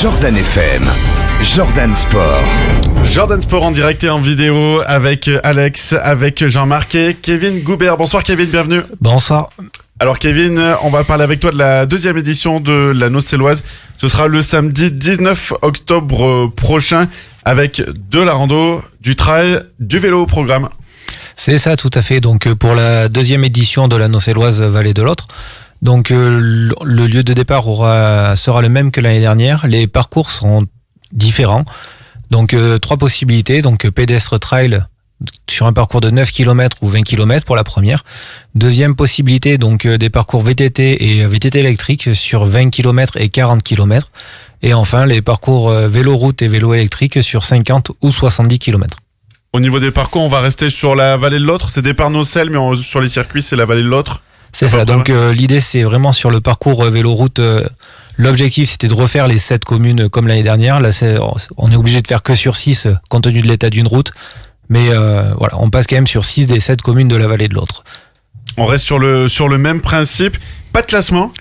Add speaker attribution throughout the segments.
Speaker 1: Jordan FM, Jordan Sport.
Speaker 2: Jordan Sport en direct et en vidéo avec Alex, avec Jean-Marc et Kevin Goubert. Bonsoir Kevin, bienvenue.
Speaker 3: Bonsoir.
Speaker 2: Alors Kevin, on va parler avec toi de la deuxième édition de la Nocéloise. Ce sera le samedi 19 octobre prochain avec de la rando, du trail, du vélo au programme.
Speaker 3: C'est ça, tout à fait. Donc pour la deuxième édition de la Nocéloise Vallée de l'Autre, donc le lieu de départ sera le même que l'année dernière. Les parcours seront différents. Donc 3 possibilités, donc pédestre trail sur un parcours de 9 km ou 20 km pour la première. Deuxième possibilité, donc des parcours VTT et VTT électrique sur 20 km et 40 km. Et enfin, les parcours vélo-route et vélo électrique sur 50 ou 70 km.
Speaker 2: Au niveau des parcours, on va rester sur la vallée de l'Autre. C'est départ Nocelle, mais sur les circuits, c'est la vallée de l'Autre.
Speaker 3: C'est ça, donc l'idée c'est vraiment sur le parcours vélo-route. L'objectif c'était de refaire les 7 communes comme l'année dernière. Là, on est obligé de faire que sur 6 compte tenu de l'état d'une route. Mais voilà, on passe quand même sur 6 des 7 communes de la vallée de l'Autre. On
Speaker 2: reste sur le même principe. Pas de classement?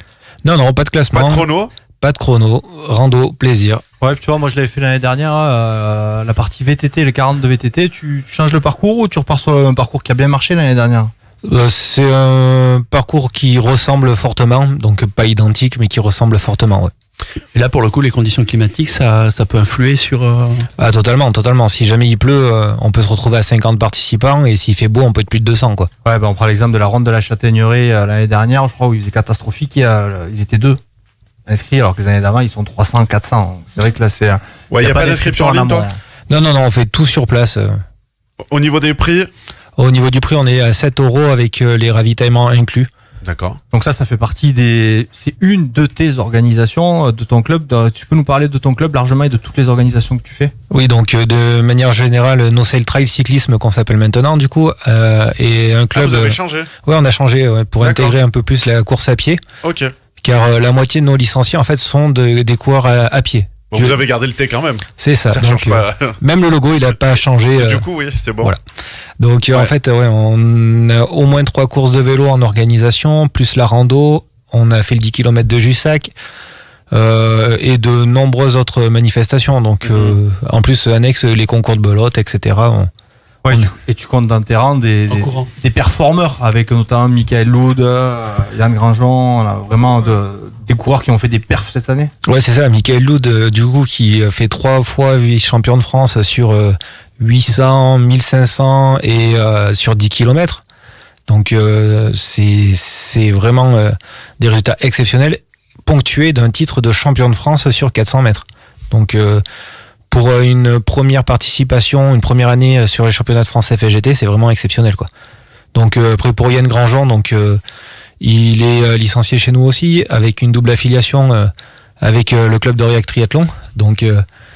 Speaker 3: Non, pas de classement.
Speaker 2: Pas de chrono?
Speaker 3: Pas de chrono. Rando, plaisir.
Speaker 4: Ouais, tu vois, moi je l'avais fait l'année dernière, la partie VTT, les 40 de VTT. Tu changes le parcours ou tu repars sur un parcours qui a bien marché l'année dernière?
Speaker 3: C'est un parcours qui ressemble fortement, donc pas identique, mais qui ressemble fortement, ouais.
Speaker 5: Et là, pour le coup, les conditions climatiques, ça peut influer sur...
Speaker 3: Ah, totalement. Si jamais il pleut, on peut se retrouver à 50 participants, et s'il fait beau, on peut être plus de 200, quoi.
Speaker 4: Ouais, on prend l'exemple de la ronde de la Châtaigneraie l'année dernière, je crois, où il faisait catastrophique. Ils étaient 2 inscrits, alors que les années d'avant, ils sont 300, 400. C'est vrai que là, c'est...
Speaker 2: Ouais, il n'y a pas d'inscription en ligne, toi?
Speaker 3: Non, on fait tout sur place.
Speaker 2: Au niveau des prix?
Speaker 3: Au niveau du prix, on est à 7 € avec les ravitaillements inclus.
Speaker 2: D'accord.
Speaker 4: Donc ça fait partie c'est une de tes organisations, de ton club. Tu peux nous parler de ton club largement et de toutes les organisations que tu fais?
Speaker 3: Oui, donc de manière générale, Nocelle Trail Cyclisme qu'on s'appelle maintenant du coup, et un club.
Speaker 2: Ah, vous avez changé?
Speaker 3: Ouais, on a changé pour intégrer un peu plus la course à pied.
Speaker 2: Ok.
Speaker 3: Car la moitié de nos licenciés en fait sont des coureurs à pied.
Speaker 2: Bon, vous avez gardé le T quand même.
Speaker 3: C'est ça.
Speaker 2: Ça
Speaker 3: donc,
Speaker 2: change pas.
Speaker 3: Même le logo, il n'a pas changé.
Speaker 2: Du coup, oui, c'est bon.
Speaker 3: Voilà. Donc en fait, on a au moins 3 courses de vélo en organisation, plus la rando. On a fait le 10 km de Jussac et de nombreuses autres manifestations. Donc en plus, annexe les concours de belote, etc.
Speaker 4: Et tu comptes dans tes rangs des performeurs avec notamment Michael Loud, Yann Grangeon. On a vraiment des coureurs qui ont fait des perfs cette année.
Speaker 3: Ouais, c'est ça. Michael Loud, du coup, qui fait 3 fois vice-champion de France sur 800, 1500 et sur 10 km. Donc c'est vraiment des résultats exceptionnels, ponctués d'un titre de champion de France sur 400 mètres. Donc pour une première participation, une première année sur les championnats de France FSGT, c'est vraiment exceptionnel, quoi. Donc après pour Yann Grangeon, donc il est licencié chez nous aussi avec une double affiliation avec le club d'Aurillac Triathlon. Donc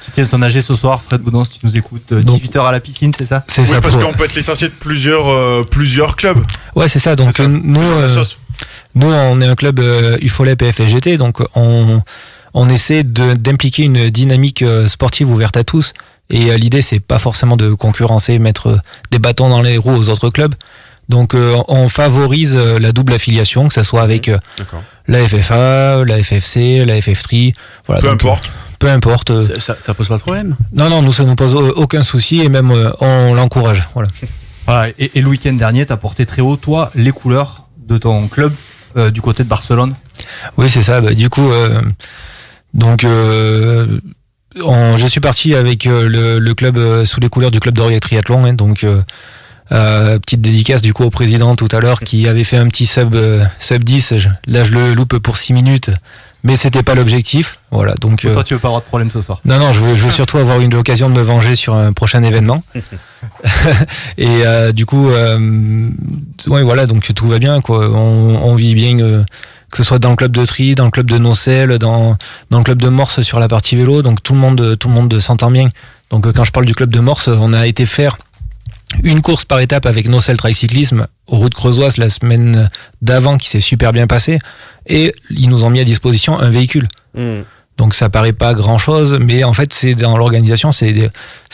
Speaker 4: qui tient son AG ce soir, Fred Boudon, si tu nous écoutes, 18h à la piscine, c'est ça?
Speaker 3: C'est ça.
Speaker 2: Parce qu'on peut être licencié de plusieurs clubs. Ouais,
Speaker 3: c'est ça. Donc nous on est un club UFOLEP et FSGT, donc on essaie d'impliquer une dynamique sportive ouverte à tous. Et l'idée, c'est pas forcément de concurrencer, mettre des bâtons dans les roues aux autres clubs. Donc on favorise la double affiliation, que ce soit avec la FFA, la FFC, la FF3. Voilà, peu importe.
Speaker 5: Ça pose pas de problème?
Speaker 3: Non, nous ça nous pose aucun souci et même on l'encourage.
Speaker 4: Voilà. Et le week-end dernier, tu as porté très haut, toi, les couleurs de ton club du côté de Barcelone.
Speaker 3: Oui, c'est ça. Du coup, je suis parti avec le club sous les couleurs du club d'Aurillac Triathlon. Donc petite dédicace du coup au président tout à l'heure qui avait fait un petit sub 10. Là, je le loupe pour 6 minutes. Mais c'était pas l'objectif, voilà. Donc
Speaker 4: toi, tu veux pas avoir de problème ce soir?
Speaker 3: Non, je veux surtout avoir l'occasion de me venger sur un prochain événement. Et du coup, ouais, voilà, donc tout va bien, quoi. On vit bien, que ce soit dans le club de Tri, dans le club de Nocelle, dans le club de Morse sur la partie vélo. Donc tout le monde s'entend bien. Donc quand je parle du club de Morse, on a été faire une course par étape avec Nocelle Trail Cyclisme aux routes creusoises la semaine d'avant qui s'est super bien passée et ils nous ont mis à disposition un véhicule. Donc ça paraît pas grand chose, mais en fait c'est dans l'organisation c'est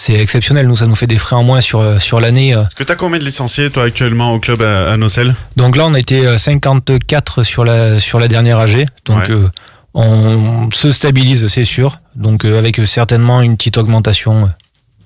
Speaker 3: exceptionnel. Nous ça nous fait des frais en moins sur l'année.
Speaker 2: Est-ce que tu as combien de licenciés toi actuellement au club à Nocelle?
Speaker 3: Donc là on a été 54 sur la dernière AG. Donc on se stabilise, c'est sûr. Donc avec certainement une petite augmentation.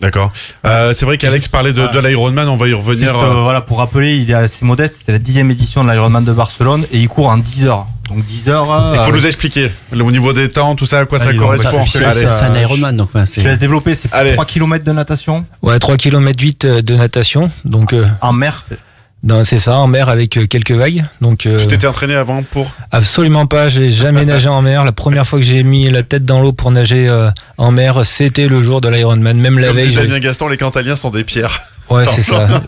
Speaker 2: D'accord. C'est vrai qu'Alex parlait de l'Ironman, on va y revenir.
Speaker 4: Juste, voilà, pour rappeler, il est assez modeste, c'était la 10e édition de l'Ironman de Barcelone et il court en 10 heures. Donc 10 heures.
Speaker 2: Il faut nous expliquer au niveau des temps, tout ça, à quoi ça correspond.
Speaker 5: C'est un Ironman, donc.
Speaker 4: Je te laisse développer, c'est 3 km de natation.
Speaker 3: Ouais, 3 km 8 de natation. Donc,
Speaker 4: en mer.
Speaker 3: C'est ça, en mer avec quelques vagues. Donc,
Speaker 2: tu t'étais entraîné avant pour?
Speaker 3: Absolument pas, j'ai jamais nagé en mer. La première fois que j'ai mis la tête dans l'eau pour nager en mer, c'était le jour de l'Ironman. Même la veille.
Speaker 2: Comme dit Gaston, les Cantaliens sont des pierres.
Speaker 3: Ouais, c'est ça.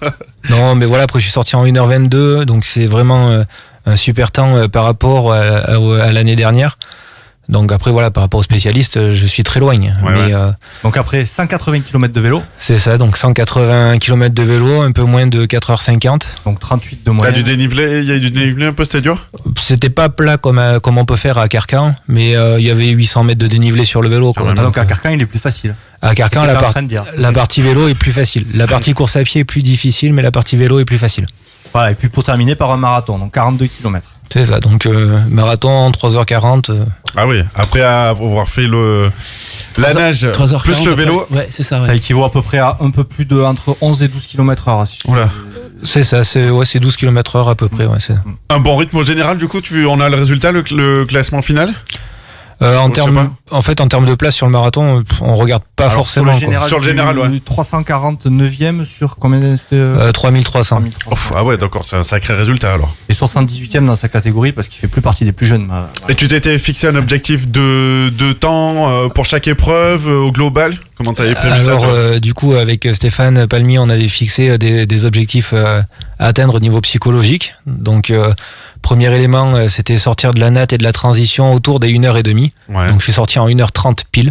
Speaker 3: Non, mais voilà, après je suis sorti en 1h22, donc c'est vraiment un super temps par rapport à l'année dernière. Donc après voilà, par rapport aux spécialistes, je suis très loin.
Speaker 4: Donc après 180 km de vélo.
Speaker 3: C'est ça, donc 180 km de vélo, un peu moins de 4h50.
Speaker 4: Donc 38 de moyenne.
Speaker 2: T'as du dénivelé, il y a du dénivelé un peu, c'était dur?
Speaker 3: C'était pas plat comme on peut faire à Carcan, mais il y avait 800 mètres de dénivelé sur le vélo.
Speaker 4: Donc à Carcan, il est plus facile.
Speaker 3: À Carcan, la partie vélo est plus facile. La partie course à pied est plus difficile, mais la partie vélo est plus facile.
Speaker 4: Voilà, et puis pour terminer par un marathon, donc 42 km.
Speaker 3: C'est ça, donc marathon en 3h40.
Speaker 2: Ah oui, après avoir fait la nage
Speaker 5: 3h40,
Speaker 2: plus le vélo.
Speaker 5: Ouais, c'est ça. Ouais.
Speaker 4: Ça équivaut à peu près à un peu plus de entre 11 et 12 km/h.
Speaker 3: C'est ça, c'est 12 km/h à peu près. Ouais, c'est...
Speaker 2: Un bon rythme au général, du coup, on a le résultat, le classement final?
Speaker 3: En termes de place sur le marathon, on regarde pas forcément.
Speaker 2: Sur le général, ouais.
Speaker 4: 349e sur combien c'était
Speaker 3: 3300.
Speaker 2: Ah ouais, d'accord, c'est un sacré résultat alors.
Speaker 4: Et 78e dans sa catégorie parce qu'il fait plus partie des plus jeunes.
Speaker 2: Et tu t'étais fixé un objectif de temps pour chaque épreuve au global? Comment t'avais prévu ça?
Speaker 3: Alors, du coup, avec Stéphane Palmier, on avait fixé des objectifs à atteindre au niveau psychologique. Donc, premier élément, c'était sortir de la natte et de la transition autour des 1h30. Ouais. Donc je suis sorti en 1h30 pile.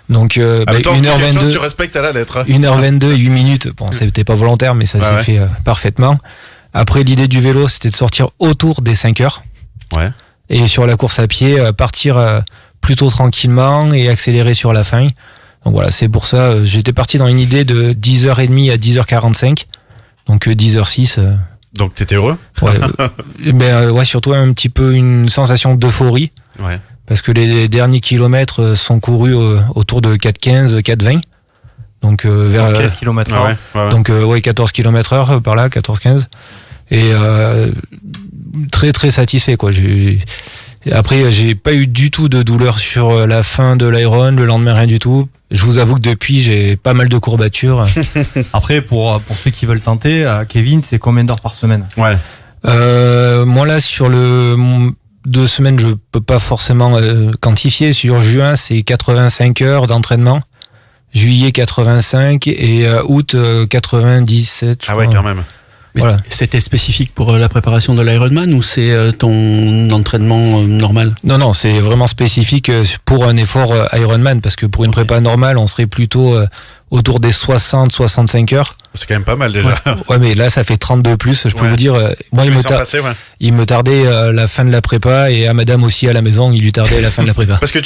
Speaker 3: Donc 1h22.
Speaker 2: Tu respectes à la lettre.
Speaker 3: 1h22, 8 minutes. Bon, c'était pas volontaire, mais ça s'est fait parfaitement. Après, l'idée du vélo, c'était de sortir autour des 5 heures.
Speaker 2: Ouais.
Speaker 3: Et sur la course à pied, partir plutôt tranquillement et accélérer sur la fin. Donc voilà, c'est pour ça, j'étais parti dans une idée de 10h30 à 10h45. Donc 10h06.
Speaker 2: Donc t'étais heureux?
Speaker 3: Ouais, surtout un petit peu une sensation d'euphorie.
Speaker 2: Ouais.
Speaker 3: Parce que les derniers kilomètres sont courus autour de 4,15, 4,20. Donc vers
Speaker 4: 15 km/h.
Speaker 3: Donc 14 km/h par là, 14-15. Et très très satisfait quoi. Après, j'ai pas eu du tout de douleur sur la fin de l'Iron, le lendemain rien du tout. Je vous avoue que depuis, j'ai pas mal de courbatures.
Speaker 4: Après, pour ceux qui veulent tenter, Kevin, c'est combien d'heures par semaine?
Speaker 2: Ouais.
Speaker 3: Moi là, sur 2 semaines, je peux pas forcément quantifier. Sur juin, c'est 85 heures d'entraînement. Juillet, 85 et août, 97.
Speaker 2: Ah ouais, quand même.
Speaker 5: Mais voilà. C'était spécifique pour la préparation de l'Ironman ou c'est ton entraînement normal?
Speaker 3: Non, c'est vraiment spécifique pour un effort Ironman parce que pour une prépa normale, on serait plutôt autour des 60-65 heures.
Speaker 2: C'est quand même pas mal déjà.
Speaker 3: Ouais, mais là, ça fait 32 plus. Je peux vous dire, moi, il me tardait la fin de la prépa et à madame aussi à la maison, il lui tardait la fin de la prépa.
Speaker 2: Parce que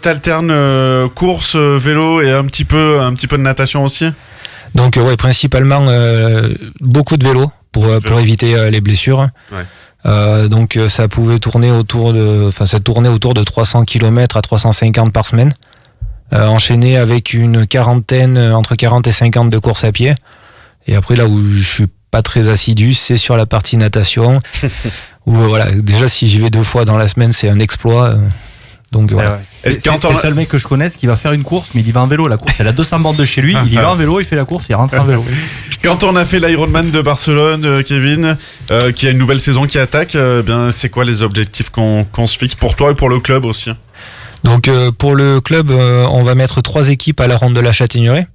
Speaker 2: t'alternes course, vélo et un petit peu de natation aussi?
Speaker 3: Donc principalement beaucoup de vélo pour éviter les blessures. Ouais. Donc ça pouvait tourner autour de 300 km à 350 par semaine, enchaîné avec une quarantaine, entre 40 et 50 de course à pied. Et après là où je suis pas très assidu, c'est sur la partie natation. Où voilà, déjà si j'y vais 2 fois dans la semaine, c'est un exploit. Donc voilà.
Speaker 4: C'est le seul mec que je connaisse qui va faire une course, mais il y va en vélo. La course, elle a 200 bornes de chez lui. Il y va en vélo, il fait la course, il rentre en vélo.
Speaker 2: Quand on a fait l'Ironman de Barcelone, Kevin, qui a une nouvelle saison qui attaque, c'est quoi les objectifs qu'on se fixe pour toi et pour le club aussi?
Speaker 3: Donc pour le club, on va mettre 3 équipes à la ronde de la Châtaigneraie.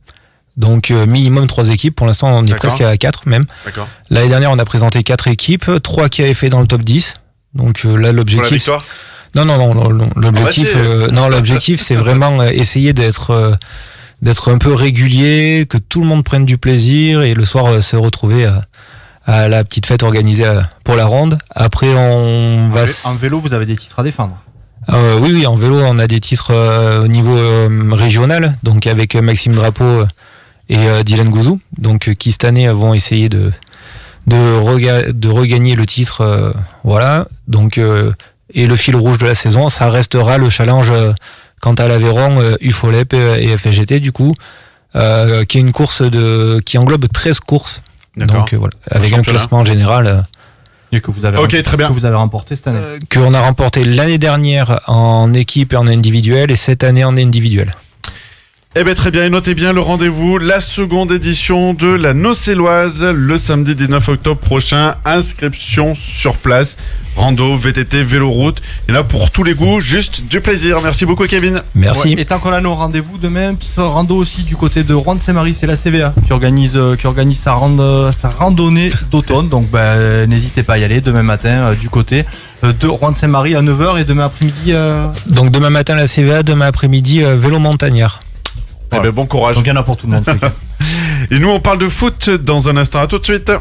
Speaker 3: Donc minimum 3 équipes. Pour l'instant, on est presque à 4 même.
Speaker 2: D'accord.
Speaker 3: L'année dernière, on a présenté 4 équipes, 3 qui avaient fait dans le top 10. Donc là, l'objectif.
Speaker 2: Pour la victoire?
Speaker 3: Non, l'objectif, c'est vraiment essayer d'être un peu régulier, que tout le monde prenne du plaisir et le soir se retrouver à la petite fête organisée pour la ronde. Après, on va...
Speaker 4: En vélo, vous avez des titres à défendre?
Speaker 3: Oui, en vélo, on a des titres au niveau régional, donc avec Maxime Drapeau et Dylan Gouzou, donc qui cette année vont essayer de regagner le titre. Voilà, donc... Et le fil rouge de la saison, ça restera le challenge quant à l'Aveyron, UFOLEP et FGT du coup, qui est une course qui englobe 13 courses. Donc voilà, avec un classement général.
Speaker 4: Et que vous avez,
Speaker 2: très bien.
Speaker 4: Que vous avez remporté cette année.
Speaker 3: Qu'on a remporté l'année dernière en équipe et en individuel et cette année en individuel.
Speaker 2: Eh bien très bien, et notez bien le rendez-vous, la seconde édition de la Nocéloise, le samedi 19 octobre prochain, inscription sur place, rando, VTT, véloroute, et là pour tous les goûts, juste du plaisir. Merci beaucoup Kevin.
Speaker 3: Merci.
Speaker 4: Ouais, et tant qu'on a nos rendez-vous, demain, petite rando aussi du côté de Rouen-de-Saint-Marie, c'est la CVA qui organise sa randonnée d'automne, donc n'hésitez pas à y aller demain matin du côté de Rouen-de-Saint-Marie à 9h et demain après-midi.
Speaker 3: Donc demain matin la CVA, demain après-midi vélo montagnard.
Speaker 2: Voilà. Eh ben, bon courage.
Speaker 4: Donc il y en a pour tout le monde.
Speaker 2: Et nous on parle de foot dans un instant, à tout de suite.